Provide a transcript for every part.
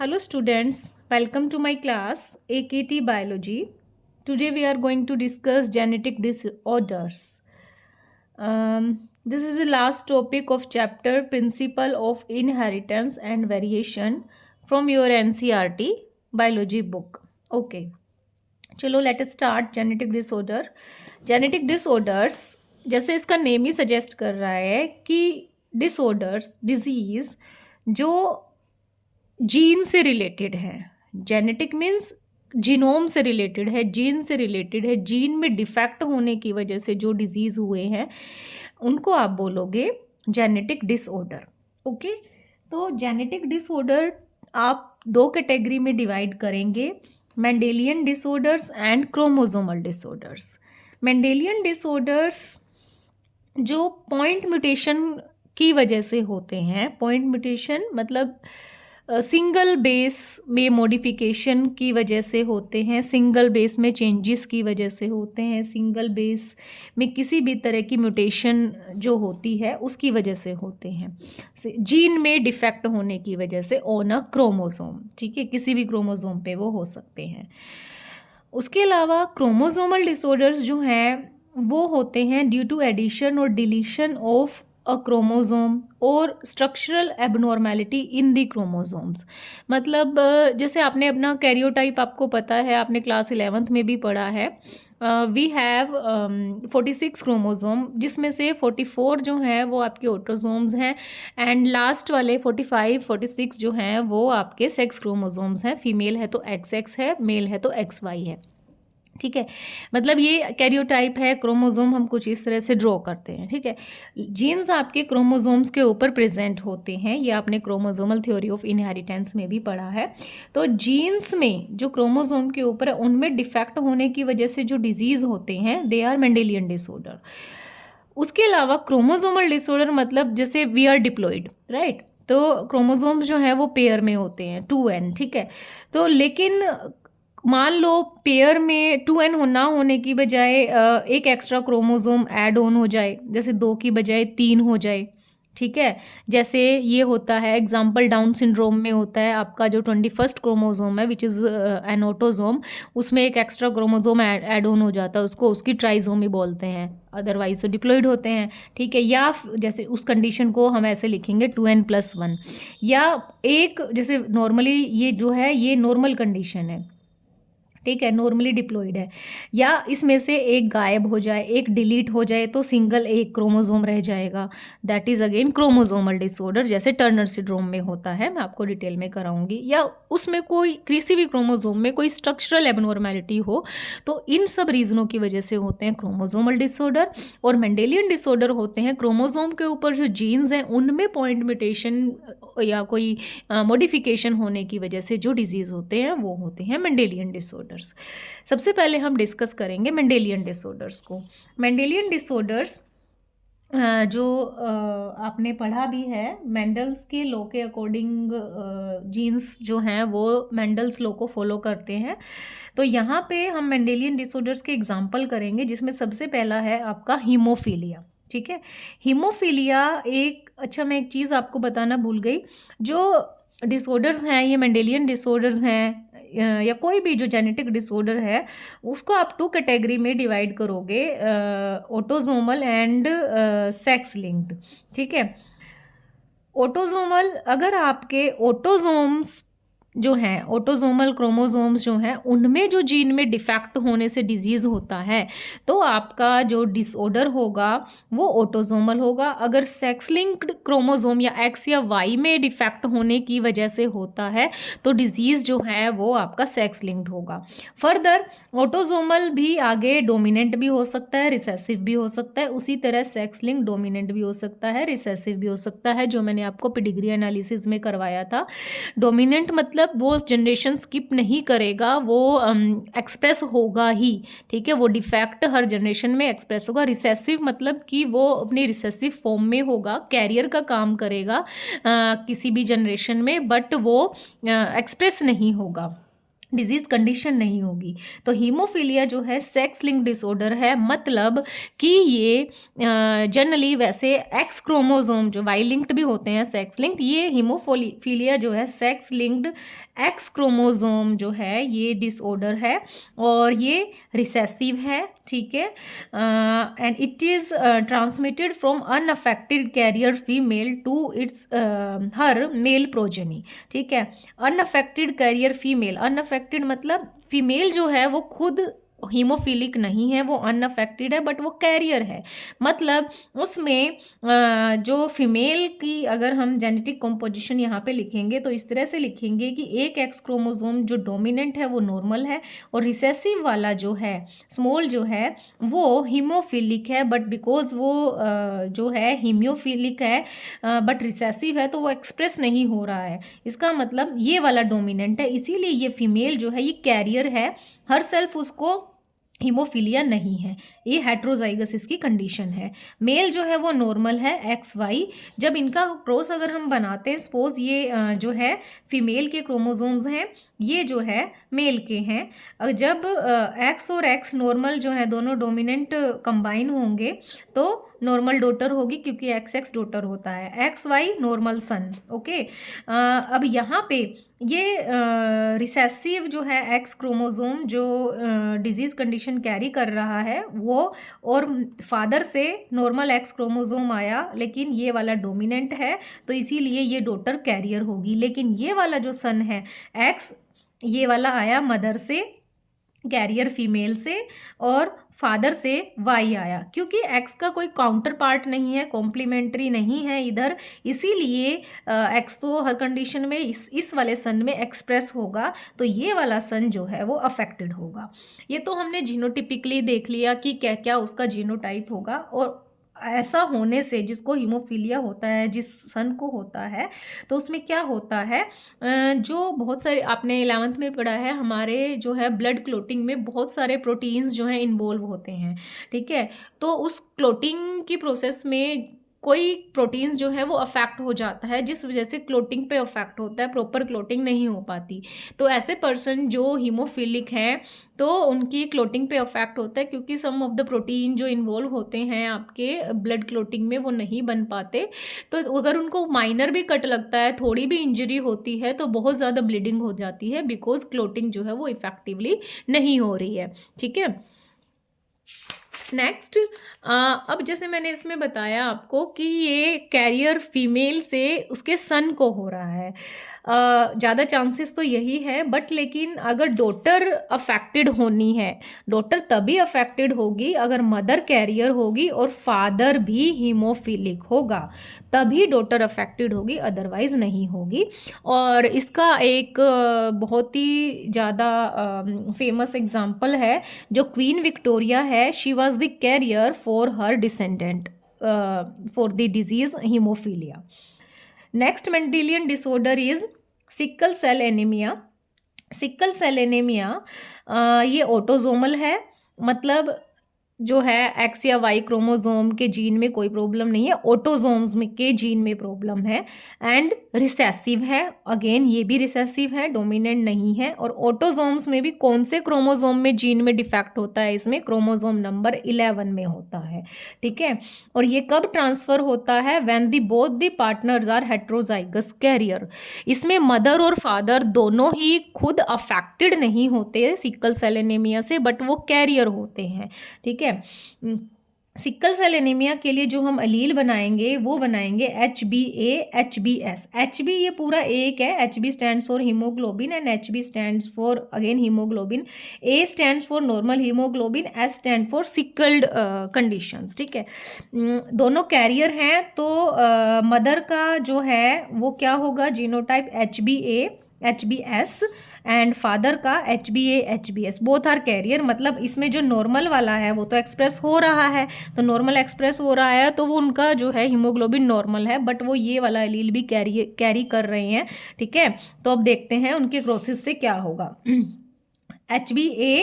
Hello students, welcome to my class AKT Biology. Today we are going to discuss genetic disorders. This is the last topic of chapter Principle of Inheritance and Variation from your NCERT biology book. Okay, चलो let us start genetic disorder. Genetic disorders जैसे इसका name ही suggest कर रहा है कि disorders disease जो gene से related है। जेनेटिक मीन्स जीनोम से रिलेटेड है, जीन से रिलेटेड है, जीन में डिफेक्ट होने की वजह से जो डिजीज़ हुए हैं उनको आप बोलोगे जेनेटिक डिसऑर्डर। ओके, तो जेनेटिक डिसऑर्डर आप दो कैटेगरी में डिवाइड करेंगे, Mendelian disorders and chromosomal disorders. Mendelian disorders जो पॉइंट म्यूटेशन की वजह से होते हैं, पॉइंट म्यूटेशन मतलब सिंगल बेस में मॉडिफिकेशन की वजह से होते हैं, सिंगल बेस में चेंजेस की वजह से होते हैं, सिंगल बेस में किसी भी तरह की म्यूटेशन जो होती है उसकी वजह से होते हैं, जीन में डिफेक्ट होने की वजह से ऑन अ क्रोमोसोम। ठीक है, किसी भी क्रोमोसोम पे वो हो सकते हैं। उसके अलावा क्रोमोसोमल डिसऑर्डर्स जो हैं वो होते हैं ड्यू टू एडिशन और डिलीशन ऑफ अ क्रोमोसोम और स्ट्रक्चरल एबनॉर्मेलिटी इन दी क्रोमोसोम्स। मतलब जैसे आपने अपना कैरियोटाइप आपको पता है, आपने क्लास 11th में भी पढ़ा है। वी हैव 46 क्रोमोसोम, जिसमें से 44 जो हैं वो आपके ऑटोसोम्स हैं एंड लास्ट वाले 45-46 जो हैं वो आपके सेक्स क्रोमोसोम्स हैं। फीमेल है तो XX है, मेल है तो XY है। ठीक है, मतलब ये कैरियोटाइप है, क्रोमोसोम हम कुछ इस तरह से ड्रॉ करते हैं। ठीक है, जीन्स आपके क्रोमोसोम्स के ऊपर प्रेजेंट होते हैं, ये आपने क्रोमोसोमल थ्योरी ऑफ इनहेरिटेंस में भी पढ़ा है। तो जीन्स में जो क्रोमोसोम के ऊपर है उनमें डिफेक्ट होने की वजह से जो डिजीज़ होते हैं दे आर मेंडेलियन डिसऑर्डर। उसके अलावा क्रोमोसोमल डिसऑर्डर मतलब जैसे वी आर डिप्लॉइड, राइट, तो क्रोमोसोम्स जो हैं वो पेयर में होते हैं 2n। ठीक है, तो लेकिन मान लो पेयर में 2n ना होने की बजाय एक एक्स्ट्रा क्रोमोसोम ऐड ऑन हो जाए, जैसे 2 की बजाय 3 हो जाए। ठीक है, जैसे ये होता है एग्जाम्पल डाउन सिंड्रोम में होता है, आपका जो 21st क्रोमोसोम है विच इज़ एन ऑटोसोम, उसमें एक एक्स्ट्रा क्रोमोसोम ऐड ऑन हो जाता है, उसको उसकी ट्राइसोमी बोलते हैं, अदरवाइज तो डिप्लॉइड होते हैं। ठीक है, या जैसे उस कंडीशन को हम ऐसे लिखेंगे 2n+1, या एक जैसे नॉर्मली ये जो है ये नॉर्मल कंडीशन है। ठीक है, नॉर्मली डिप्लॉइड है, या इसमें से एक गायब हो जाए, एक डिलीट हो जाए तो सिंगल एक क्रोमोसोम रह जाएगा, that is again chromosomal disorder, जैसे टर्नर सिंड्रोम में होता है, मैं आपको डिटेल में कराऊंगी। या उसमें कोई किसी भी क्रोमोसोम में कोई स्ट्रक्चरल एबनॉर्मेलिटी हो, तो इन सब रीजनों की वजह से होते हैं क्रोमोसोमल डिसऑर्डर। और मेंडेलियन डिसऑर्डर होते हैं क्रोमोसोम के ऊपर जो जीन्स हैं उनमें पॉइंट म्यूटेशन या कोई मॉडिफिकेशन होने की वजह से जो डिजीज़ होते हैं वो होते हैं मेंडेलियन डिसऑर्डर्स। सबसे पहले हम डिस्कस करेंगे मेंडेलियन डिसऑर्डर्स को। मेंडेलियन डिसऑर्डर्स जो आपने पढ़ा भी है, मेंडल्स के लॉ के अकॉर्डिंग जीन्स जो हैं वो मेंडल्स लॉ को फॉलो करते हैं। तो यहाँ पे हम मेंडेलियन डिसऑर्डर्स के एग्जांपल करेंगे, जिसमें सबसे पहला है आपका हीमोफीलिया। ठीक है, हीमोफीलिया एक, अच्छा मैं एक चीज़ आपको बताना भूल गई, जो डिसऑर्डर्स हैं ये मेंडेलियन डिसऑर्डर्स हैं या कोई भी जो जेनेटिक डिसऑर्डर है उसको आप 2 कैटेगरी में डिवाइड करोगे, ऑटोसोमल एंड सेक्स लिंक्ड। ठीक है, ऑटोसोमल, अगर आपके ऑटोसोम्स जो हैं, ऑटोसोमल क्रोमोसोम्स जो हैं उनमें जो जीन में डिफेक्ट होने से डिजीज़ होता है तो आपका जो डिसऑर्डर होगा वो ऑटोसोमल होगा। अगर सेक्स लिंक्ड क्रोमोसोम या X या Y में डिफेक्ट होने की वजह से होता है तो डिजीज़ जो है वो आपका सेक्स लिंक्ड होगा। फर्दर ऑटोसोमल भी आगे डोमिनेंट भी हो सकता है, रिसेसिव भी हो सकता है, उसी तरह सेक्स लिंक्ड डोमिनेंट भी हो सकता है, रिसेसिव भी हो सकता है, जो मैंने आपको पेडिग्री एनालिसिस में करवाया था। डोमिनेंट मतलब वो जनरेशन स्किप नहीं करेगा, वो एक्सप्रेस होगा ही। ठीक है, वो डिफेक्ट हर जनरेशन में एक्सप्रेस होगा। रिसेसिव मतलब कि वो अपनी रिसेसिव फॉर्म में होगा, कैरियर का काम करेगा किसी भी जनरेशन में, बट वो एक्सप्रेस नहीं होगा। डिजीज कंडीशन नहीं होगी। तो हीमोफीलिया जो है सेक्स लिंक डिसऑर्डर है, मतलब कि ये जनरली वैसे एक्स क्रोमोसोम जो वाई लिंक्ड भी होते हैं सेक्स लिंक्ड, ये हीमोफीलिया जो है सेक्स लिंक्ड एक्स क्रोमोसोम जो है ये डिसऑर्डर है और ये रिसेसिव है, ठीक है। And it is transmitted from unaffected carrier female to its her male progeny, ठीक है। अनअफेक्टेड कैरियर फीमेल, अनअफेक्टेड मतलब फीमेल जो है वो खुद हीमोफिलिक नहीं है, वो अनअफेक्टेड है बट वो कैरियर है। मतलब उसमें जो फीमेल की अगर हम जेनेटिक कॉम्पोजिशन यहाँ पे लिखेंगे तो इस तरह से लिखेंगे कि एक एक्स क्रोमोसोम जो डोमिनेंट है वो नॉर्मल है और रिसेसिव वाला जो है स्मॉल जो है वो हीमोफिलिक है, बट बिकॉज वो जो है हीमियोफिलिक है बट रिसेसिव है तो वो एक्सप्रेस नहीं हो रहा है। इसका मतलब ये वाला डोमिनेंट है, इसीलिए ये फीमेल जो है ये कैरियर है, हर सेल्फ उसको हीमोफीलिया नहीं है। ये हेट्रोजाइगस इसकी कंडीशन है। मेल जो है वो नॉर्मल है एक्स वाई। जब इनका क्रॉस अगर हम बनाते हैं, सपोज ये जो है फीमेल के क्रोमोसोम्स हैं, ये जो है मेल के हैं। जब एक्स और एक्स नॉर्मल जो है दोनों डोमिनेंट कंबाइन होंगे तो नॉर्मल डॉटर होगी, क्योंकि एक्स एक्स डॉटर होता है, X Y normal son, okay. अब यहाँ पे ये रिसेसिव जो है एक्स क्रोमोसोम जो डिजीज़ कंडीशन कैरी कर रहा है वो, और फादर से नॉर्मल एक्स क्रोमोसोम आया लेकिन ये वाला डोमिनेंट है तो इसीलिए ये डॉटर कैरियर होगी। लेकिन ये वाला जो सन है एक्स, ये वाला आया मदर से, कैरियर फीमेल से, और फादर से वाई आया, क्योंकि एक्स का कोई काउंटर पार्ट नहीं है, कॉम्प्लीमेंट्री नहीं है इधर, इसीलिए एक्स तो हर कंडीशन में इस वाले सन में एक्सप्रेस होगा, तो ये वाला सन जो है वो अफेक्टेड होगा। ये तो हमने जीनोटिपिकली देख लिया कि क्या क्या उसका जीनोटाइप होगा, और ऐसा होने से जिसको हीमोफीलिया होता है, जिस सन को होता है, तो उसमें क्या होता है, जो बहुत सारे आपने 11th में पढ़ा है, हमारे जो है ब्लड क्लोटिंग में बहुत सारे प्रोटीन्स जो हैं इन्वॉल्व होते हैं, ठीक है। तो उस क्लोटिंग की प्रोसेस में कोई प्रोटीन्स जो है वो अफेक्ट हो जाता है, जिस वजह से क्लोटिंग पे अफेक्ट होता है, प्रॉपर क्लोटिंग नहीं हो पाती। तो ऐसे पर्सन जो हीमोफिलिक हैं तो उनकी क्लोटिंग पे अफेक्ट होता है, क्योंकि सम ऑफ द प्रोटीन जो इन्वॉल्व होते हैं आपके ब्लड क्लोटिंग में वो नहीं बन पाते। तो अगर उनको माइनर भी कट लगता है, थोड़ी भी इंजरी होती है, तो बहुत ज़्यादा ब्लीडिंग हो जाती है, बिकॉज क्लोटिंग जो है वो इफेक्टिवली नहीं हो रही है, ठीक है। नेक्स्ट, अब जैसे मैंने इसमें बताया आपको कि ये कैरियर फीमेल से उसके सन को हो रहा है, ज़्यादा चांसेस तो यही है, बट लेकिन अगर डॉटर अफेक्टेड होनी है, डॉटर तभी अफेक्टेड होगी अगर मदर कैरियर होगी और फादर भी हीमोफिलिक होगा, तभी डॉटर अफेक्टेड होगी, अदरवाइज नहीं होगी। और इसका एक बहुत ही ज़्यादा फेमस एग्जाम्पल है, जो क्वीन विक्टोरिया है, she was the carrier for her descendant for the disease haemophilia. Next Mendelian disorder is sickle cell anaemia. Sickle cell anaemia ये ऑटोजोमल है, मतलब जो है एक्स या वाई क्रोमोसोम के जीन में कोई प्रॉब्लम नहीं है, ऑटोजोम्स में के जीन में प्रॉब्लम है, एंड रिसेसिव है, अगेन ये भी रिसेसिव है, डोमिनेंट नहीं है। और ऑटोजोम्स में भी कौन से क्रोमोसोम में जीन में डिफेक्ट होता है, इसमें क्रोमोसोम नंबर 11 में होता है, ठीक है। और ये कब ट्रांसफर होता है, when the both the partners are heterozygous carrier. इसमें मदर और फादर दोनों ही खुद अफेक्टेड नहीं होते सिकल सेल एनीमिया से, बट वो कैरियर होते हैं, ठीक है। सिकल सेल एनीमिया के लिए जो हम अलील बनाएंगे वो बनाएंगे HbA HbS। HB ये पूरा एक है, HB stands for haemoglobin and HB stands for again haemoglobin, A stands for normal haemoglobin, S stand for sickled conditions, ठीक है। दोनों कैरियर हैं, तो मदर का जो है वो क्या होगा, genotype HbA HbS, and father का HbA HbS, both are carrier. मतलब इसमें जो नॉर्मल वाला है वो तो एक्सप्रेस हो रहा है, तो नॉर्मल एक्सप्रेस हो रहा है तो वो उनका जो है हीमोग्लोबिन नॉर्मल है, बट वो ये वाला एलील भी कैरी कर रहे हैं, ठीक है। तो अब देखते हैं उनके क्रोसिस से क्या होगा। HbA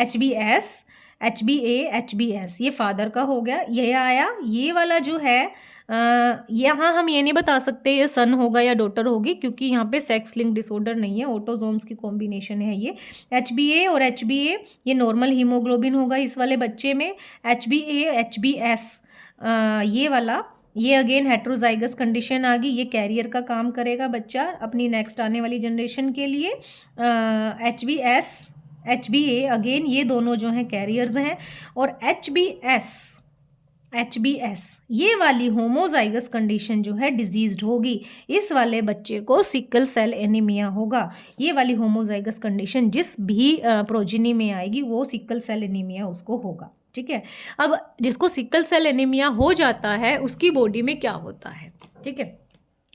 HbS HbA HbS, ये फादर का हो गया, ये आया। ये वाला जो है यहाँ हम ये नहीं बता सकते ये सन होगा या डॉटर होगी, क्योंकि यहाँ पे सेक्स लिंक डिसऑर्डर नहीं है, ऑटोजोम्स की कॉम्बिनेशन है ये। HbA और HbA ये नॉर्मल हीमोग्लोबिन होगा इस वाले बच्चे में। HbA HbS ये वाला, ये अगेन हेट्रोजाइगस कंडीशन आ गई, ये कैरियर का काम करेगा बच्चा अपनी नेक्स्ट आने वाली जनरेशन के लिए। HbS HbA अगेन ये दोनों जो हैं कैरियर्स हैं। और HbS ये वाली होमोजाइगस कंडीशन जो है डिजीज्ड होगी, इस वाले बच्चे को सिकल सेल एनीमिया होगा। ये वाली होमोजाइगस कंडीशन जिस भी प्रोजिनी में आएगी वो सिकल सेल एनीमिया उसको होगा, ठीक है। अब जिसको सिकल सेल एनीमिया हो जाता है उसकी बॉडी में क्या होता है, ठीक है।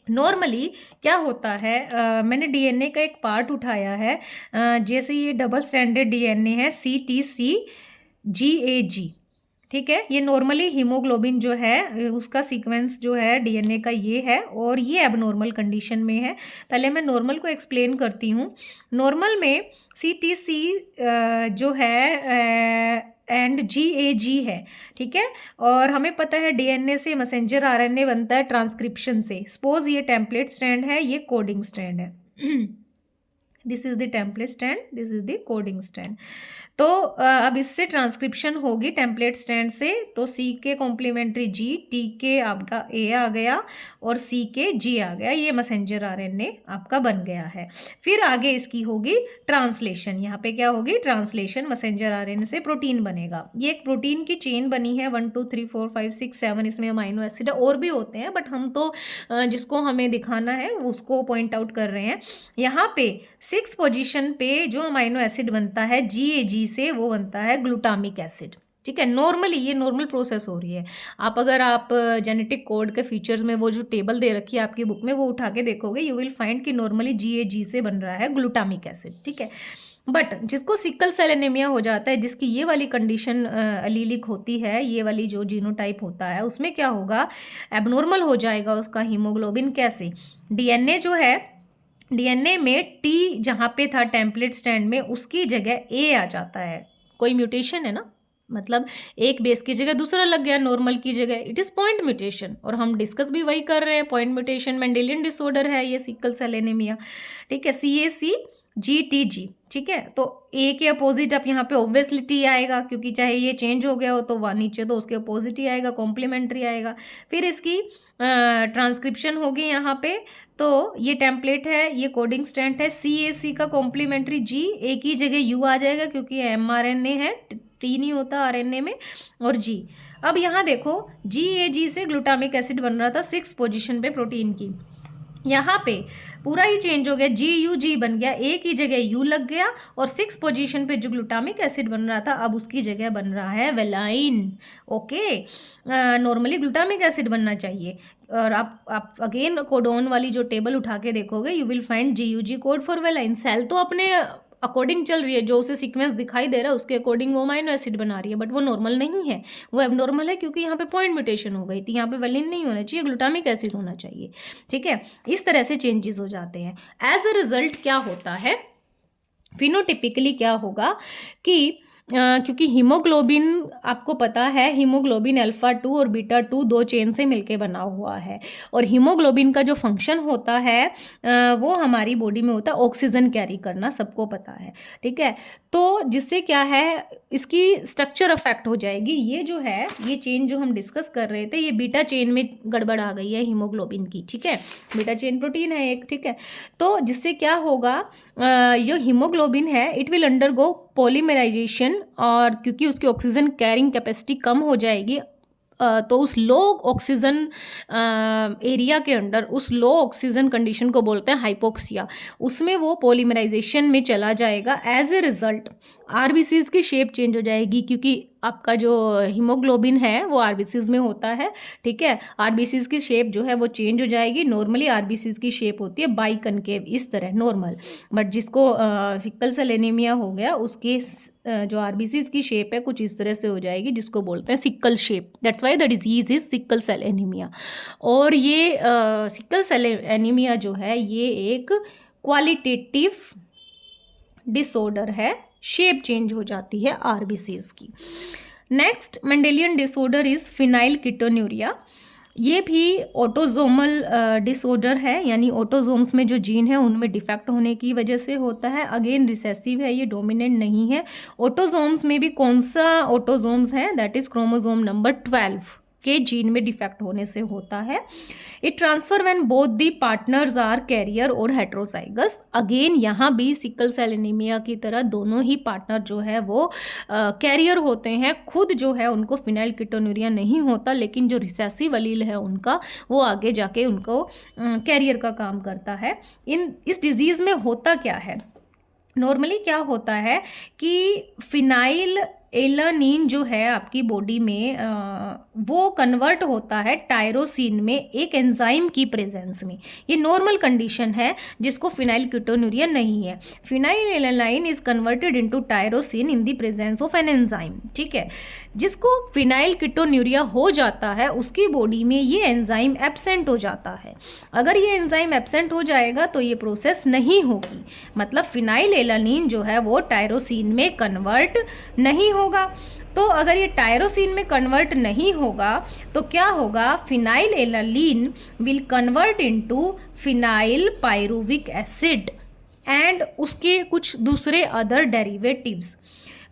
नॉर्मली क्या होता है, मैंने डीएनए का एक पार्ट उठाया है, जैसे ये डबल स्टैंडर्ड डीएनए है CTCGAG, ठीक है। ये नॉर्मली हीमोग्लोबिन जो है उसका सीक्वेंस जो है डीएनए का ये है, और ये एबनॉर्मल कंडीशन में है। पहले मैं नॉर्मल को एक्सप्लेन करती हूँ। नॉर्मल में CTC जो है एंड GAG है, ठीक है। और हमें पता है डीएनए से मैसेंजर आरएनए बनता है ट्रांसक्रिप्शन से। सपोज ये टेम्पलेट स्ट्रैंड है, ये कोडिंग स्ट्रैंड है। This is the template strand, this is the coding strand. तो अब इससे ट्रांसक्रिप्शन होगी टेम्पलेट स्ट्रैंड से, तो C के कॉम्प्लीमेंट्री G, T के आपका A आ गया और C के G आ गया, ये मैसेंजर आरएनए आपका बन गया है। फिर आगे इसकी होगी ट्रांसलेशन, यहाँ पे क्या होगी ट्रांसलेशन, मैसेंजर आरएनए से प्रोटीन बनेगा। ये एक प्रोटीन की चेन बनी है 1 2 3 4 5 6 7, इसमें अमाइनो एसिड और भी होते हैं, बट हम तो जिसको हमें दिखाना है उसको पॉइंट आउट कर रहे हैं। यहाँ पे 6 पोजीशन पे जो अमाइनो एसिड बनता है GAG से, वो बनता है ग्लूटामिक एसिड, ठीक है। नॉर्मली ये नॉर्मल प्रोसेस हो रही है। अगर आप जेनेटिक कोड के फीचर्स में वो जो टेबल दे रखी है आपकी बुक में वो उठा के देखोगे, यू विल फाइंड कि नॉर्मली GAG से बन रहा है ग्लूटामिक एसिड, ठीक है। बट जिसको सिकल सेल एनीमिया हो जाता है, जिसकी ये वाली कंडीशन अलीलिक होती है, ये वाली जो जीनोटाइप होता है, उसमें क्या होगा, एबनॉर्मल हो जाएगा उसका हीमोग्लोबिन। कैसे, डीएनए जो है, डीएनए में T जहाँ पे था टेम्पलेट स्ट्रैंड में, उसकी जगह A आ जाता है। कोई म्यूटेशन है ना, मतलब एक बेस की जगह दूसरा लग गया, नॉर्मल की जगह, इट इज़ पॉइंट म्यूटेशन। और हम डिस्कस भी वही कर रहे हैं, पॉइंट म्यूटेशन मेंडेलियन डिसऑर्डर है ये सिकल सेल एनीमिया, ठीक है। CACGTG, ठीक है। तो A के अपोजिट अब यहाँ पे ऑब्वियसली T आएगा, क्योंकि चाहे ये चेंज हो गया हो तो वहाँ नीचे तो उसके अपोजिट ही आएगा, कॉम्प्लीमेंट्री आएगा। फिर इसकी ट्रांसक्रिप्शन होगी यहाँ पे, तो ये टेम्पलेट है, ये कोडिंग स्ट्रैंड है, CAC का कॉम्प्लीमेंट्री G, A की जगह U आ जाएगा क्योंकि mRNA है, T नहीं होता आरएनए में, और G। अब यहाँ देखो GAG से ग्लूटामिक एसिड बन रहा था 6 पोजीशन पे प्रोटीन की, यहाँ पे पूरा ही चेंज हो गया, GUG बन गया, A की जगह U लग गया, और 6 पोजीशन पे जो ग्लूटामिक एसिड बन रहा था अब उसकी जगह बन रहा है valine, okay. Normally glutamic acid बनना चाहिए। और आप अगेन कोडोन वाली जो टेबल उठा के देखोगे, you will find GUG code for valine. Cell तो अपने अकॉर्डिंग चल रही है, जो उसे सीक्वेंस दिखाई दे रहा है उसके अकॉर्डिंग वो अमाइनो एसिड बना रही है, बट वो नॉर्मल नहीं है, वो एबनॉर्मल है, क्योंकि यहाँ पे पॉइंट म्यूटेशन हो गई थी। यहाँ पे वेलिन नहीं होना चाहिए, ग्लूटामिक एसिड होना चाहिए, ठीक है। इस तरह से चेंजेस हो जाते हैं। एज अ रिजल्ट क्या होता है, फिनोटिपिकली क्या होगा कि क्योंकि हीमोग्लोबिन आपको पता है, हीमोग्लोबिन अल्फा 2 और बीटा 2 2 चेन से मिलके बना हुआ है, और हीमोग्लोबिन का जो फंक्शन होता है वो हमारी बॉडी में होता है ऑक्सीजन कैरी करना, सबको पता है, ठीक है। तो जिससे क्या है, इसकी स्ट्रक्चर अफेक्ट हो जाएगी। ये जो है, ये चेन जो हम डिस्कस कर रहे थे, ये बीटा चेन में गड़बड़ आ गई है हीमोग्लोबिन की, ठीक है। बीटा चेन प्रोटीन है एक, ठीक है। तो जिससे क्या होगा, जो हीमोग्लोबिन है इट विल अंडरगो पॉलीमराइजेशन, और क्योंकि उसकी ऑक्सीजन कैरिंग कैपेसिटी कम हो जाएगी, तो उस लो ऑक्सीजन एरिया के अंदर, उस लो ऑक्सीजन कंडीशन को बोलते हैं हाइपोक्सिया, उसमें वो पॉलीमराइजेशन में चला जाएगा। एज ए रिजल्ट आरबीसीज की शेप चेंज हो जाएगी, क्योंकि आपका जो हीमोग्लोबिन है वो आरबीसीज में होता है, ठीक है। आरबीसीज की शेप जो है वो चेंज हो जाएगी। नॉर्मली आरबीसीज की शेप होती है बाइकनकेव, इस तरह नॉर्मल, बट जिसको सिकल सेल एनीमिया हो गया उसके जो आरबीसीज की शेप है कुछ इस तरह से हो जाएगी, जिसको बोलते हैं sickle shape. That's why the disease is sickle cell anaemia. और ये सिकल सेल एनीमिया जो है ये एक क्वालिटेटिव डिसऑर्डर है, शेप चेंज हो जाती है आरबीसीज की। Next Mendelian disorder is phenylketonuria. ये भी ऑटोजोमल डिसऑर्डर है, यानी ऑटोजोम्स में जो जीन है उनमें डिफेक्ट होने की वजह से होता है। अगेन रिसेसिव है, ये डोमिनेंट नहीं है। ऑटोजोम्स में भी कौन सा ऑटोजोम्स है, दैट इज क्रोमोजोम नंबर 12 के जीन में डिफेक्ट होने से होता है। It transfer when both the partners are carrier और हेट्रोजाइगस। अगेन यहाँ भी सिकल सेल एनीमिया की तरह दोनों ही पार्टनर जो है वो कैरियर होते हैं। खुद जो है उनको फिनाइल कीटोन्यूरिया नहीं होता, लेकिन जो रिसेसिव अलील है उनका वो आगे जाके उनको कैरियर का काम करता है। इस डिजीज़ में होता क्या है, नॉर्मली क्या होता है कि फिनाइल एलानिन जो है आपकी बॉडी में वो कन्वर्ट होता है टायरोसिन में एक एंजाइम की प्रेजेंस में। ये नॉर्मल कंडीशन है जिसको फिनाइल कीटोन्यूरिया नहीं है। Phenyl alanine is converted into tyrosine in the presence of an enzyme, ठीक है। जिसको फिनाइल कीटोन्यूरिया हो जाता है उसकी बॉडी में ये एंजाइम एब्सेंट हो जाता है। अगर ये एंजाइम एब्सेंट हो जाएगा तो ये प्रोसेस नहीं होगी, मतलब फिनाइल एलानिन जो है वो टायरोसिन में कन्वर्ट नहीं होगा। तो अगर ये टायरोसिन में कन्वर्ट नहीं होगा तो क्या होगा, phenyl alanine will convert into phenyl pyruvic acid and उसके कुछ दूसरे अदर डेरिवेटिव्स।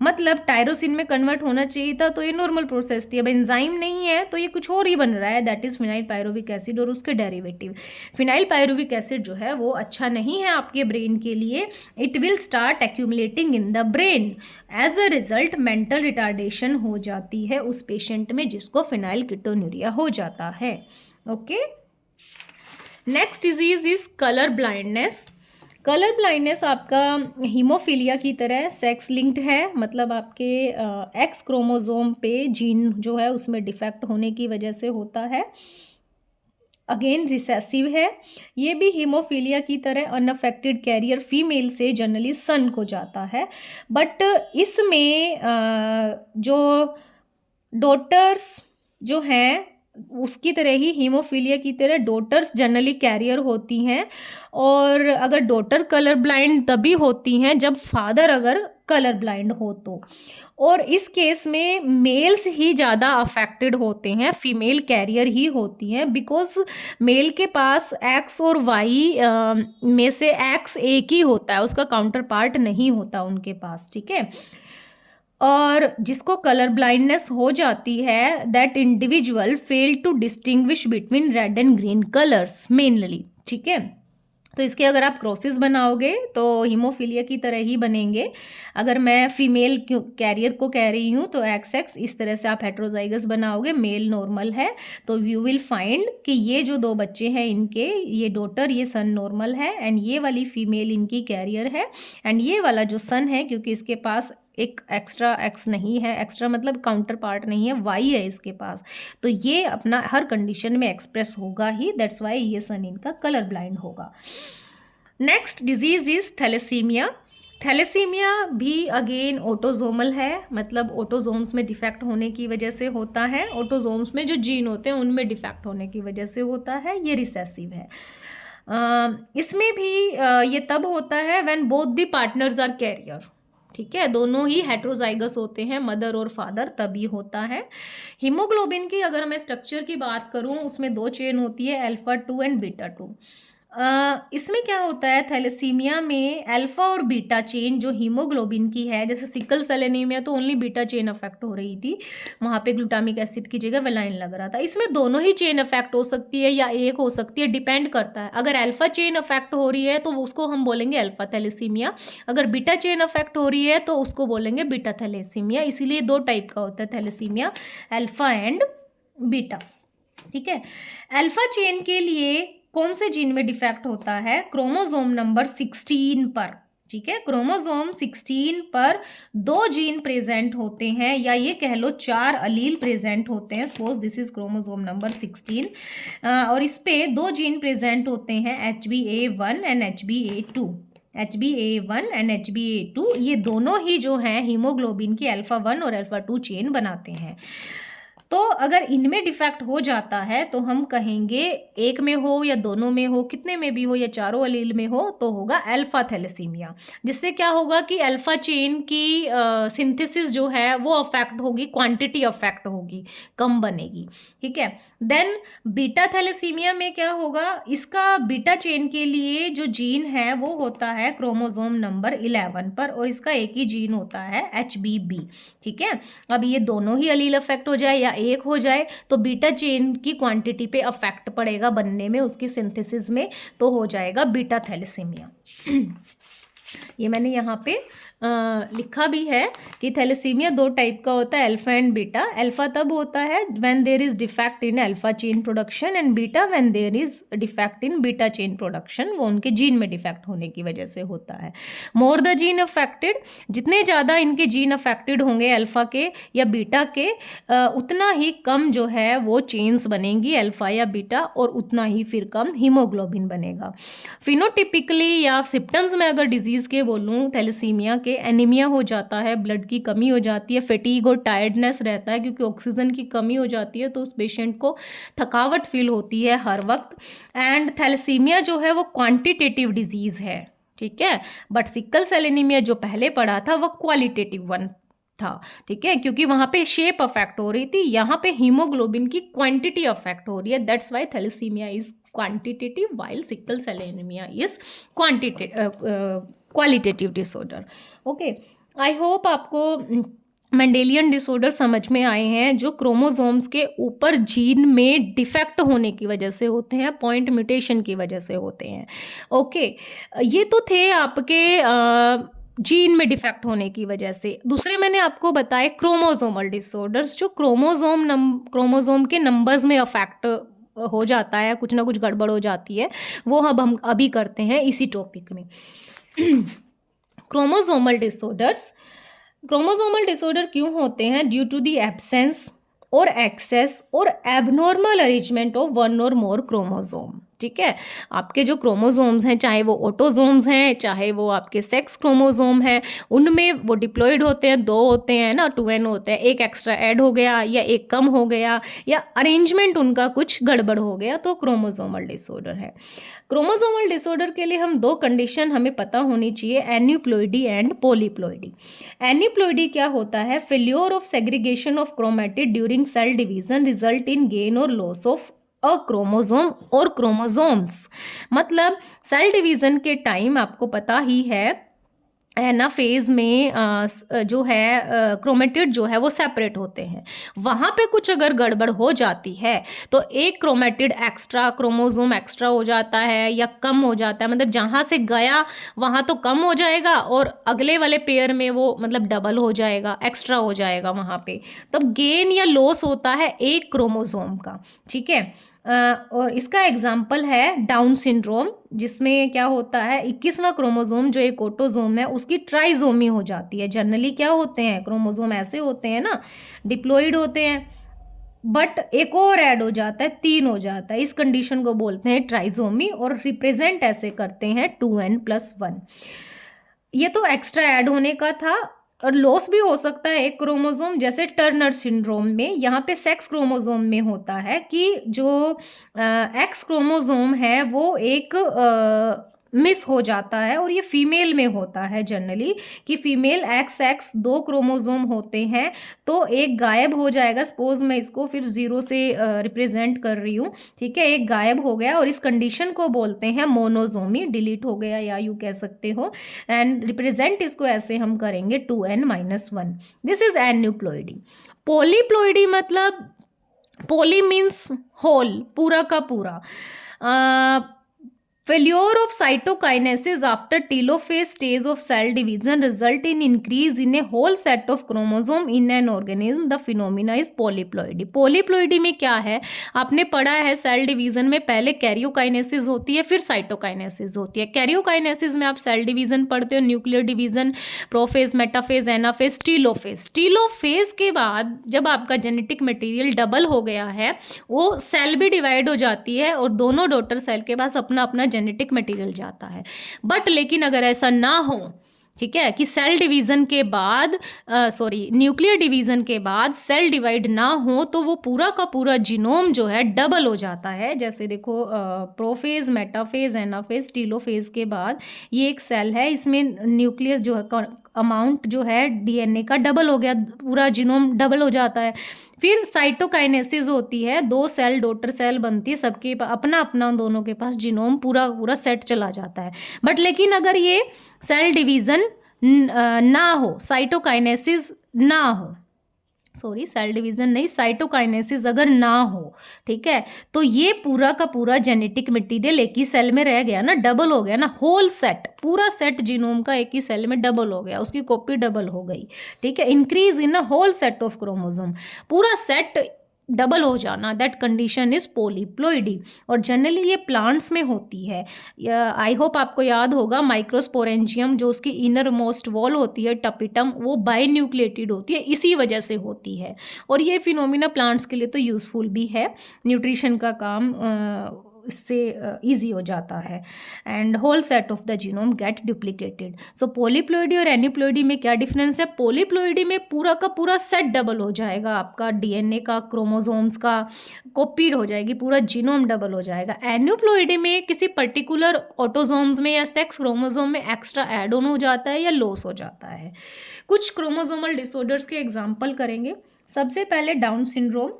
मतलब टायरोसिन में कन्वर्ट होना चाहिए था तो ये नॉर्मल प्रोसेस थी, अब एंजाइम नहीं है तो ये कुछ और ही बन रहा है, that is phenyl pyruvic acid और उसके डेरिवेटिव। फिनाइल पायरुविक एसिड जो है वो अच्छा नहीं है आपके ब्रेन के लिए। It will start accumulating in the brain, as a result mental retardation हो जाती है उस पेशेंट में जिसको फिनाइल कीटोन्यूरिया हो जाता है। Okay, next disease is colour blindness. Colour blindness आपका हीमोफीलिया की तरह सेक्स लिंक्ड है, मतलब आपके एक्स क्रोमोसोम पे जीन जो है उसमें डिफेक्ट होने की वजह से होता है। अगेन रिसेसिव है। ये भी हीमोफीलिया की तरह अनअफेक्टेड कैरियर फीमेल से जनरली सन को जाता है, बट इसमें जो डॉटर्स जो हैं उसकी तरह ही हीमोफीलिया की तरह डॉटर्स जनरली कैरियर होती हैं, और अगर डॉटर कलर ब्लाइंड तभी होती हैं जब फादर अगर कलर ब्लाइंड हो तो। और इस केस में मेल्स ही ज़्यादा अफेक्टेड होते हैं, फीमेल कैरियर ही होती हैं, बिकॉज मेल के पास एक्स और वाई में से एक्स एक ही होता है, उसका काउंटर पार्ट नहीं होता उनके पास, ठीक है। और जिसको कलर ब्लाइंडनेस हो जाती है, that individual fail to distinguish between red and green colours mainly, ठीक है। तो इसके अगर आप क्रॉसेस बनाओगे तो हीमोफीलिया की तरह ही बनेंगे। अगर मैं फीमेल कैरियर को कह रही हूँ तो एक्स एक्स, इस तरह से आप हेट्रोजाइगस बनाओगे, मेल नॉर्मल है, तो यू विल फाइंड कि ये जो दो बच्चे हैं इनके, ये डॉटर ये सन नॉर्मल है एंड ये वाली फीमेल इनकी कैरियर है, एंड ये वाला जो सन है क्योंकि इसके पास एक एक्स्ट्रा एक्स नहीं है, एक्स्ट्रा मतलब काउंटर पार्ट नहीं है, वाई है इसके पास, तो ये अपना हर कंडीशन में एक्सप्रेस होगा ही, दैट्स वाई ये सन इनका कलर ब्लाइंड होगा। Next disease is thalassaemia. Thalassaemia भी अगेन ऑटोजोमल है, मतलब ऑटोजोम्स में डिफेक्ट होने की वजह से होता है, ऑटोजोम्स में जो जीन होते हैं उनमें डिफेक्ट होने की वजह से होता है, ये रिसेसिव है। इसमें भी ये तब होता है when both the partners are carrier, ठीक है, दोनों ही हेट्रोजाइगस होते हैं, मदर और फादर, तभी होता है। हीमोग्लोबिन की अगर मैं स्ट्रक्चर की बात करूं उसमें दो चेन होती है, अल्फा 2 एंड बीटा 2। इसमें क्या होता है, थैलेसीमिया में अल्फा और बीटा चेन जो हीमोग्लोबिन की है, जैसे सिकल सेल एनीमिया तो ओनली बीटा चेन अफेक्ट हो रही थी, वहाँ पे ग्लूटामिक एसिड की जगह वेलाइन लग रहा था, इसमें दोनों ही चेन अफेक्ट हो सकती है या एक हो सकती है, डिपेंड करता है। अगर अल्फा चेन अफेक्ट हो रही है तो उसको हम बोलेंगे अल्फा थैलेसीमिया, अगर बीटा चेन अफेक्ट हो रही है तो उसको बोलेंगे बीटा थैलेसीमिया। इसीलिए दो टाइप का होता है थैलेसीमिया, अल्फा एंड बीटा, ठीक है। अल्फा चेन के लिए कौन से जीन में डिफेक्ट होता है, क्रोमोसोम नंबर 16 पर, ठीक है। क्रोमोसोम 16 पर दो जीन प्रेजेंट होते हैं, या ये कह लो 4 अलील प्रेजेंट होते हैं, suppose this is chromosome number 16, और इस पे दो जीन प्रेजेंट होते हैं, HbA1 and HbA2। HbA1 and HbA2 ये दोनों ही जो हैं हीमोग्लोबिन की अल्फा 1 और अल्फा 2 चेन बनाते हैं। तो अगर इनमें डिफेक्ट हो जाता है तो हम कहेंगे एक में हो या दोनों में हो, कितने में भी हो या चारों अलील में हो, तो होगा अल्फा थैलेसीमिया। जिससे क्या होगा कि अल्फा चेन की सिंथेसिस जो है वो अफेक्ट होगी, क्वांटिटी अफेक्ट होगी, कम बनेगी। ठीक है। देन बीटा थैलेसीमिया में क्या होगा, इसका बीटा चेन के लिए जो जीन है वो होता है क्रोमोसोम नंबर 11 पर, और इसका एक ही जीन होता है HBB। ठीक है। अब ये दोनों ही अलील अफेक्ट हो जाए या एक हो जाए तो बीटा चेन की क्वांटिटी पे अफेक्ट पड़ेगा बनने में, उसकी सिंथेसिस में, तो हो जाएगा बीटा थैलेसीमिया। ये मैंने यहाँ पे लिखा भी है कि थैलेसीमिया 2 टाइप का होता है, अल्फा एंड बीटा। अल्फा तब होता है when there is defect in alpha chain production, and beta when there is defect in beta chain production. वो उनके जीन में डिफेक्ट होने की वजह से होता है। मोर द जीन अफेक्टेड, जितने ज़्यादा इनके जीन अफेक्टेड होंगे अल्फा के या बीटा के, उतना ही कम जो है वो चेन्स बनेंगी अल्फा या बीटा, और उतना ही फिर कम हीमोग्लोबिन बनेगा। फिनोटिपिकली या सिम्टम्स में अगर डिजीज़ के बोलूँ थैलेसीमिया के, एनीमिया हो जाता है, ब्लड की कमी हो जाती है, फैटीग और टायर्डनेस रहता है क्योंकि ऑक्सीजन की कमी हो जाती है, तो उस पेशेंट को थकावट फील होती है हर वक्त। एंड थैलेसीमिया जो है वो क्वांटिटेटिव डिजीज़ है। ठीक है। बट सिकल सेल एनीमिया जो पहले पढ़ा था वो क्वालिटेटिव वन था। ठीक है। क्योंकि वहाँ पे शेप अफेक्ट हो रही थी, यहाँ पे हीमोग्लोबिन की क्वांटिटी अफेक्ट हो रही है। That's why thalassaemia is quantitative while sickle cell anemia is qualitative disorder. Okay, I hope आपको मेंडेलियन डिसऑर्डर समझ में आए हैं, जो क्रोमोसोम्स के ऊपर जीन में डिफेक्ट होने की वजह से होते हैं, पॉइंट म्यूटेशन की वजह से होते हैं। ओके, ये तो थे आपके जीन में डिफेक्ट होने की वजह से। दूसरे मैंने आपको बताए क्रोमोसोमल डिसऑर्डर्स, जो क्रोमोसोम के नंबर्स में अफेक्ट हो जाता है, कुछ ना कुछ गड़बड़ हो जाती है, वो अब हम अभी करते हैं इसी टॉपिक में। क्रोमोसोमल डिसऑर्डर क्यों होते हैं? ड्यू टू द एब्सेंस और एक्सेस और एबनॉर्मल अरेंजमेंट ऑफ वन और मोर क्रोमोसोम। ठीक है। आपके जो क्रोमोसोम्स हैं, चाहे वो ऑटोसोम्स हैं, चाहे वो आपके सेक्स क्रोमोसोम हैं, उनमें वो डिप्लॉयड होते हैं, 2 होते हैं ना, 2n होते हैं, एक एक्स्ट्रा ऐड हो गया या एक कम हो गया या अरेंजमेंट उनका कुछ गड़बड़ हो गया, तो क्रोमोसोमल डिसऑर्डर है। क्रोमोसोमल डिसऑर्डर के लिए हम 2 कंडीशन हमें पता होनी चाहिए, एन्यूप्लॉइडी एंड पॉलीप्लॉइडी। एन्यूप्लॉइडी क्या होता है? Failure of segregation of chromatid during cell division result in gain or loss of a chromosome or chromosomes. मतलब सेल डिवीजन के टाइम आपको पता ही है ना, फेज में जो है क्रोमेटिड जो है वो सेपरेट होते हैं। वहाँ पे कुछ अगर गड़बड़ हो जाती है तो एक क्रोमेटिड एक्स्ट्रा, क्रोमोसोम एक्स्ट्रा हो जाता है या कम हो जाता है, मतलब जहाँ से गया वहाँ तो कम हो जाएगा और अगले वाले पेयर में वो मतलब डबल हो जाएगा, एक्स्ट्रा हो जाएगा वहाँ पे, तब गेन या लॉस होता है एक क्रोमोसोम का। ठीक है। और इसका एग्जाम्पल है डाउन सिंड्रोम, जिसमें क्या होता है 21वां क्रोमोसोम जो एक ऑटोसोम है उसकी ट्राइजोमी हो जाती है। जनरली क्या होते हैं क्रोमोसोम ऐसे होते हैं ना, डिप्लॉइड होते हैं, बट एक और ऐड हो जाता है, 3 हो जाता है। इस कंडीशन को बोलते हैं ट्राइजोमी और रिप्रेजेंट ऐसे करते हैं 2n+1। ये तो एक्स्ट्रा ऐड होने का था। और लॉस भी हो सकता है एक क्रोमोसोम, जैसे टर्नर सिंड्रोम में, यहाँ पे सेक्स क्रोमोसोम में होता है कि जो एक्स क्रोमोसोम है वो एक मिस हो जाता है, और ये फीमेल में होता है जनरली कि फीमेल एक्स 2 क्रोमोसोम होते हैं तो एक गायब हो जाएगा। सपोज मैं इसको फिर 0 से रिप्रेजेंट कर रही हूँ। ठीक है। एक गायब हो गया और इस कंडीशन को बोलते हैं मोनोसोमी, डिलीट हो गया या यू कह सकते हो, एंड रिप्रेजेंट इसको ऐसे हम करेंगे 2n-1। This is aneuploidy. Polyploidy मतलब पॉली मीन्स होल, पूरा का पूरा। Failure of cytokinesis after telophase stage of cell division result in increase in a whole set of chromosome in an organism. The phenomena is polyploidy. polyploidy में क्या है, आपने पढ़ा है सेल डिवीजन में पहले कैरियोकाइनेसिस होती है, फिर साइटोकाइनेसिस होती है। कैरियोकाइनेसिस में आप सेल डिवीजन पढ़ते हो, nuclear division, prophase, metaphase, anaphase, telophase. Telophase के बाद जब आपका जेनेटिक मटेरियल डबल हो गया है, वो सेल भी डिवाइड हो जाती है और दोनों डॉटर सेल के पास अपना अपना जेनेटिक मटेरियल जाता है। बट लेकिन अगर ऐसा ना हो, ठीक है, कि सेल डिवीज़न के बाद न्यूक्लियर डिवीज़न के बाद सेल डिवाइड ना हो तो वो पूरा का पूरा जीनोम जो है डबल हो जाता है। जैसे देखो प्रोफेज़, मेटाफेज़, एनाफेज़, टीलोफेज़ के बाद ये एक सेल है, इसमें न्यूक्लियर जो है अमाउंट जो है डीएनए का डबल हो गया, पूरा जीनोम डबल हो जाता है। फिर साइटोकाइनेसिस होती है, 2 सेल डॉटर सेल बनती है, सबके अपना दोनों के पास जीनोम पूरा पूरा सेट चला जाता है। बट लेकिन अगर ये सेल डिवीज़न ना हो, साइटोकाइनेसिस ना हो, सेल डिवीज़न नहीं, साइटोकाइनेसिस अगर ना हो, ठीक है, तो ये पूरा का पूरा जेनेटिक मटेरियल एक ही सेल में रह गया ना, डबल हो गया ना, होल सेट, पूरा सेट जीनोम का एक ही सेल में डबल हो गया, उसकी कॉपी डबल हो गई, ठीक है, increase in a whole set of chromosome, पूरा सेट डबल हो जाना, दैट कंडीशन इज पोलीप्लोइडी। और जनरली ये प्लांट्स में होती है। आई होप आपको याद होगा माइक्रोस्पोरेंजियम, जो उसकी इनर मोस्ट वॉल होती है, टपिटम, वो बाइन्यूक्लिएटेड होती है, इसी वजह से होती है। और ये फिनोमिना प्लांट्स के लिए तो यूज़फुल भी है, न्यूट्रिशन का काम इससे ईजी हो जाता है। And whole set of the genome get duplicated. So polyploidy और एनीप्लोइडी में क्या डिफरेंस है? पोलीप्लोइडी में पूरा का पूरा सेट डबल हो जाएगा, आपका डीएनए का, क्रोमोसोम्स का कॉपीड हो जाएगी, पूरा जीनोम डबल हो जाएगा। एनीप्लोइडी में किसी पर्टिकुलर ऑटोसोम्स में या सेक्स क्रोमोसोम में एक्स्ट्रा ऐड ऑन हो जाता है या लॉस हो जाता है। कुछ क्रोमोसोमल डिसऑर्डर्स के एग्जाम्पल करेंगे। सबसे पहले डाउन सिंड्रोम।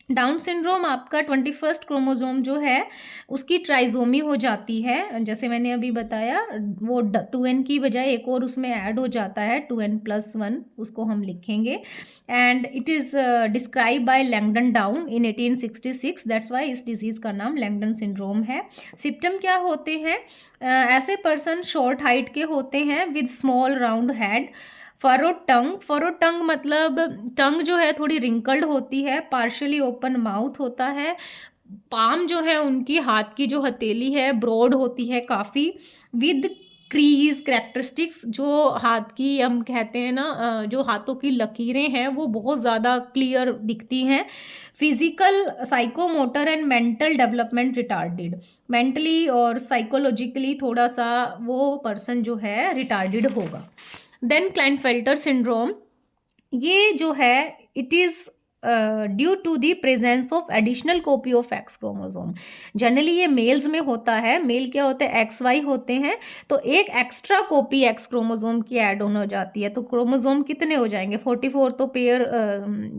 डाउन सिंड्रोम आपका 21st क्रोमोसोम जो है उसकी ट्राइजोमी हो जाती है, जैसे मैंने अभी बताया, वो 2n की बजाय एक और उसमें ऐड हो जाता है, 2n+1, उसको हम लिखेंगे। And it is describe by Langdon down in 1866, that's why इस डिजीज़ का नाम लैंगडन सिंड्रोम है। सिम्टम क्या होते हैं? ऐसे पर्सन शॉर्ट हाइट के होते हैं with small round head, furrowed tongue मतलब टंग जो है थोड़ी रिंकल्ड होती है, पार्शली ओपन माउथ होता है, पाम जो है उनकी हाथ की जो हथेली है ब्रॉड होती है काफ़ी, विद क्रीज करेक्टरिस्टिक्स, जो हाथ की हम कहते हैं ना, जो हाथों की लकीरें हैं वो बहुत ज़्यादा क्लियर दिखती हैं। Physical, psychomotor and mental development retarded, mentally और साइकोलॉजिकली थोड़ा सा वो पर्सन जो है रिटार्डेड होगा। देन क्लाइनफेल्टर सिंड्रोम, ये जो है it is due to the presence of additional copy of X chromosome. Generally ये मेल्स में होता है, मेल क्या होते हैं, XY होते हैं, तो एक एक्स्ट्रा कॉपी एक्स क्रोमोसोम की ऐड ऑन हो जाती है, तो क्रोमोसोम कितने हो जाएंगे? 44, तो पेयर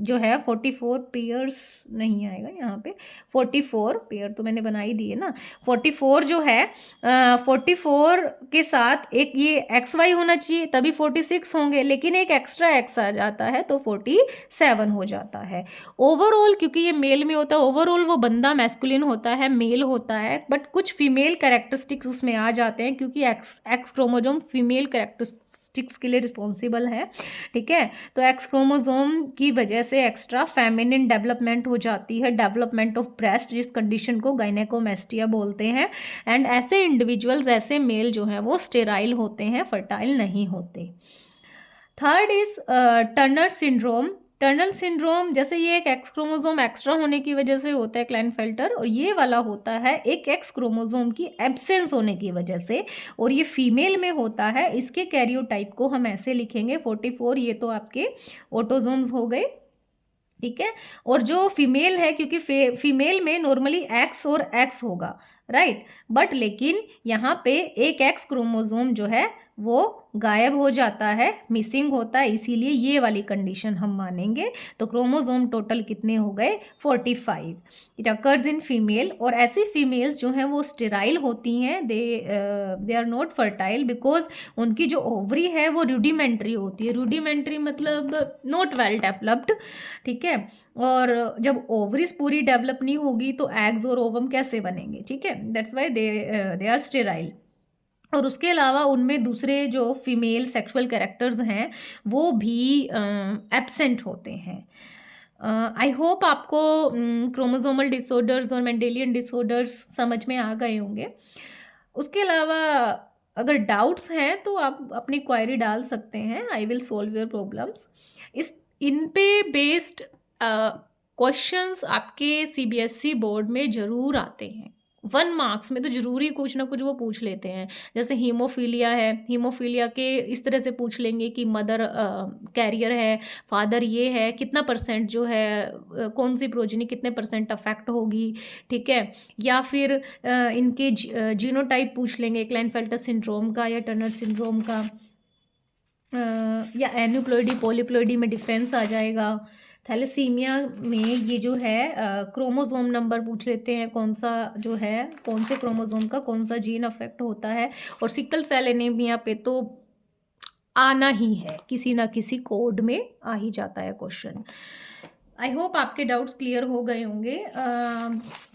जो है 44 पेयर्स नहीं आएगा यहाँ पे, 44 पेयर तो मैंने बना ही दिए ना, 44 जो है 44 के साथ एक ये XY होना चाहिए तभी 46 होंगे, लेकिन एक एक्स्ट्रा X आ जाता है तो 47 हो जाता है। ओवरऑल क्योंकि ये मेल में होता है, ओवरऑल वो बंदा मैस्कुलिन होता है, मेल होता है, बट कुछ फीमेल कैरेक्टरिस्टिक्स उसमें आ जाते हैं क्योंकि एक्स क्रोमोसोम फीमेल कैरेक्टरिस्टिक्स के लिए रिस्पॉन्सिबल है, ठीक है। तो एक्स क्रोमोसोम की वजह से एक्स्ट्रा फेमिनिन डेवलपमेंट हो जाती है, डेवलपमेंट ऑफ ब्रेस्ट, जिस कंडीशन को गायनेकोमेस्टिया बोलते हैं। एंड ऐसे इंडिविजुअल्स, ऐसे मेल जो हैं वो स्टेराइल होते हैं, फर्टाइल नहीं होते। Third is Turner syndrome. Turner syndrome जैसे ये एक एक्स क्रोमोसोम एक्स्ट्रा होने की वजह से होता है क्लाइनफेल्टर, और ये वाला होता है एक एक्स क्रोमोसोम की एब्सेंस होने की वजह से, और ये फीमेल में होता है। इसके कैरियोटाइप को हम ऐसे लिखेंगे 44, ये तो आपके ऑटोसोम्स हो गए, ठीक है। और जो फीमेल है, क्योंकि फीमेल में नॉर्मली एक्स और एक्स होगा, राइट, बट लेकिन यहाँ पे एक एक्स क्रोमोसोम जो है वो गायब हो जाता है, मिसिंग होता है, इसीलिए ये वाली कंडीशन हम मानेंगे। तो क्रोमोसोम टोटल कितने हो गए? 45। इट अकर्स इन फीमेल, और ऐसी फीमेल्स जो हैं वो स्टेराइल होती हैं, they are not fertile because उनकी जो ओवरी है वो रूडिमेंट्री होती है। रूडिमेंट्री मतलब नॉट वेल डेवलप्ड, ठीक है। और जब ओवरीज पूरी डेवलप नहीं होगी तो एग्स और ओवम कैसे बनेंगे, ठीक है, that's why they are sterile. और उसके अलावा उनमें दूसरे जो फीमेल सेक्सुअल कैरेक्टर्स हैं वो भी एब्सेंट होते हैं। आई होप आपको क्रोमोसोमल डिसऑर्डर्स और मेंडेलियन डिसऑर्डर्स समझ में आ गए होंगे। उसके अलावा अगर डाउट्स हैं तो आप अपनी क्वायरी डाल सकते हैं, I will solve your problems. इन पे बेस्ड क्वेश्चंस आपके CBSE बोर्ड में ज़रूर आते हैं, 1 मार्क्स में तो ज़रूरी कुछ ना कुछ वो पूछ लेते हैं। जैसे हीमोफीलिया है, हीमोफीलिया के इस तरह से पूछ लेंगे कि मदर कैरियर है, फादर ये है, कितना परसेंट जो है कौन-सी प्रोजेनी कितने परसेंट अफ़ेक्ट होगी, ठीक है? या फिर इनके जीनोटाइप पूछ लेंगे क्लाइनफेल्टर सिंड्रोम का या टर्नर सिंड्रोम का। या एन्यूप्लॉइडी पॉलीप्लॉइडी में डिफरेंस आ जाएगा। थैलेसीमिया में ये जो है क्रोमोसोम नंबर पूछ लेते हैं, कौन सा जो है कौन से क्रोमोसोम का कौन सा जीन अफेक्ट होता है। और सिकल सेल एनीमिया पे तो आना ही है, किसी ना किसी कोड में आ ही जाता है क्वेश्चन। आई होप आपके डाउट्स क्लियर हो गए होंगे।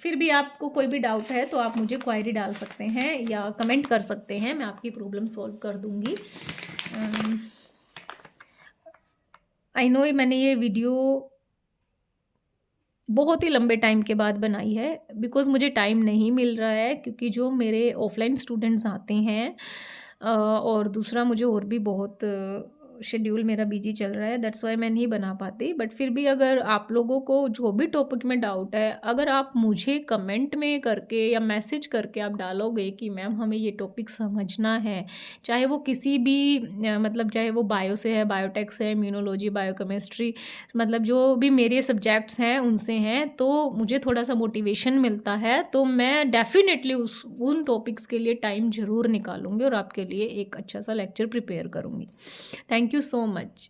फिर भी आपको कोई भी डाउट है तो आप मुझे क्वायरी डाल सकते हैं या कमेंट कर सकते हैं, मैं आपकी प्रॉब्लम सॉल्व कर दूंगी। आई नो मैंने ये वीडियो बहुत ही लंबे टाइम के बाद बनाई है, बिकॉज़ मुझे टाइम नहीं मिल रहा है, क्योंकि जो मेरे ऑफ़लाइन स्टूडेंट्स आते हैं और दूसरा मुझे और भी बहुत शेड्यूल मेरा बिजी चल रहा है, दैट्स व्हाई मैं नहीं बना पाती। बट फिर भी अगर आप लोगों को जो भी टॉपिक में डाउट है, अगर आप मुझे कमेंट में करके या मैसेज करके आप डालोगे कि मैम हमें ये टॉपिक समझना है, चाहे वो किसी भी मतलब चाहे वो बायो से है, बायोटेक से है, इम्यूनोलॉजी, बायोकेमिस्ट्री, मतलब जो भी मेरे सब्जेक्ट्स हैं उनसे हैं, तो मुझे थोड़ा-सा मोटिवेशन मिलता है, तो मैं डेफ़िनेटली उन टॉपिक्स के लिए टाइम ज़रूर निकालूँगी और आपके लिए एक अच्छा-सा लेक्चर प्रिपेयर करूँगी। Thank you so much.